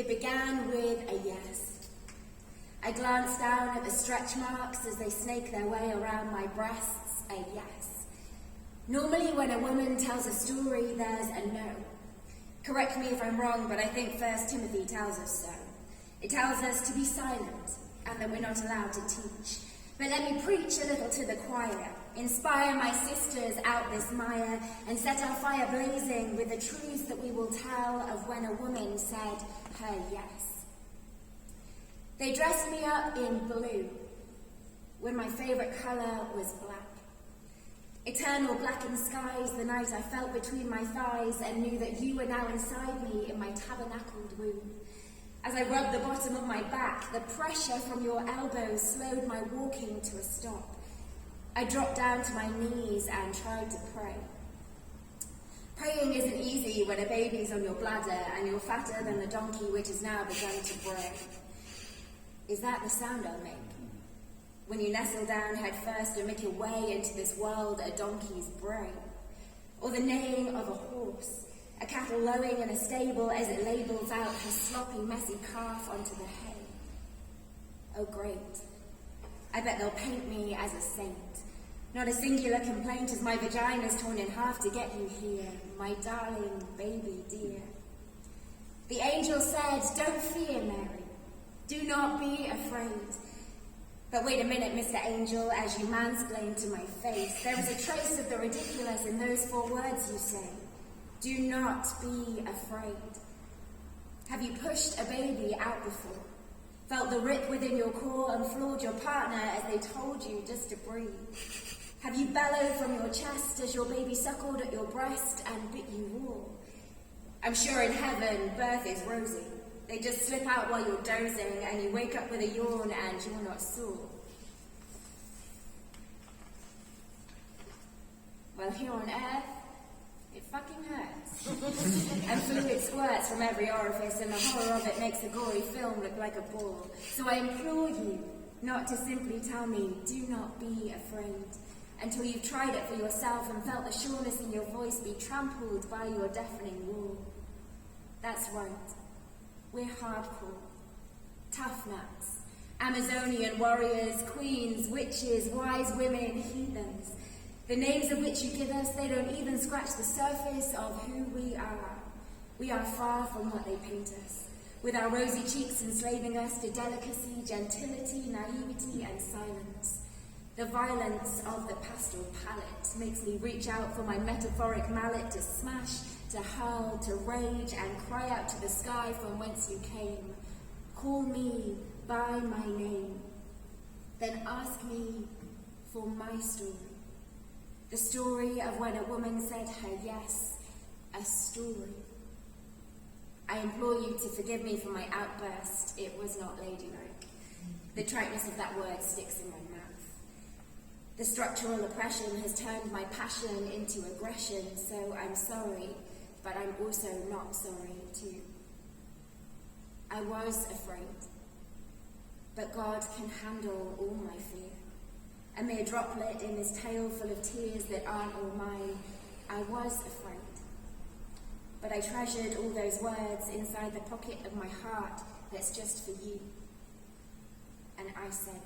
It began with a yes. I glanced down at the stretch marks as they snake their way around my breasts, a yes. Normally when a woman tells a story, there's a no. Correct me if I'm wrong, but I think 1 Timothy tells us so. It tells us to be silent, and that we're not allowed to teach. But let me preach a little to the choir, inspire my sisters out this mire, and set our fire blazing with the truths that we will tell of when a woman said her yes. They dressed me up in blue, when my favourite colour was black. Eternal blackened skies, the night I felt between my thighs and knew that you were now inside me in my tabernacled womb. As I rubbed the bottom of my back, the pressure from your elbows slowed my walking to a stop. I dropped down to my knees and tried to pray. Praying isn't easy when a baby's on your bladder and you're fatter than the donkey which has now begun to bray. Is that the sound I'll make? When you nestle down head first and make your way into this world, a donkey's bray? Or the neighing of a horse, a cattle lowing in a stable as it labels out her sloppy, messy calf onto the hay? Oh, great. I bet they'll paint me as a saint. Not a singular complaint as my vagina's torn in half to get you here, my darling baby dear. The angel said, don't fear, Mary. Do not be afraid. But wait a minute, Mr. Angel, as you mansplain to my face. There is a trace of the ridiculous in those 4 words you say. Do not be afraid. Have you pushed a baby out before? Felt the rip within your core and floored your partner as they told you just to breathe? Have you bellowed from your chest as your baby suckled at your breast and bit you raw? I'm sure in heaven, birth is rosy. They just slip out while you're dozing and you wake up with a yawn and you're not sore. Well, here on earth, it fucking hurts. And fluid squirts from every orifice and the horror of it makes a gory film look like a ball. So I implore you not to simply tell me, do not be afraid, until you've tried it for yourself and felt the sureness in your voice be trampled by your deafening wall. That's right. We're hardcore, tough nuts, Amazonian warriors, queens, witches, wise women, heathens. The names of which you give us, they don't even scratch the surface of who we are. We are far from what they paint us, with our rosy cheeks enslaving us to delicacy, gentility, naivety, and silence. The violence of the pastel palette makes me reach out for my metaphoric mallet to smash, to hurl, to rage, and cry out to the sky from whence you came. Call me by my name. Then ask me for my story. The story of when a woman said her yes, a story. I implore you to forgive me for my outburst. It was not ladylike. The triteness of that word sticks in my mouth. The structural oppression has turned my passion into aggression, so I'm sorry, but I'm also not sorry too. I was afraid, but God can handle all my fear. A mere droplet in this tale full of tears that aren't all mine. I was afraid, but I treasured all those words inside the pocket of my heart that's just for you. And I said,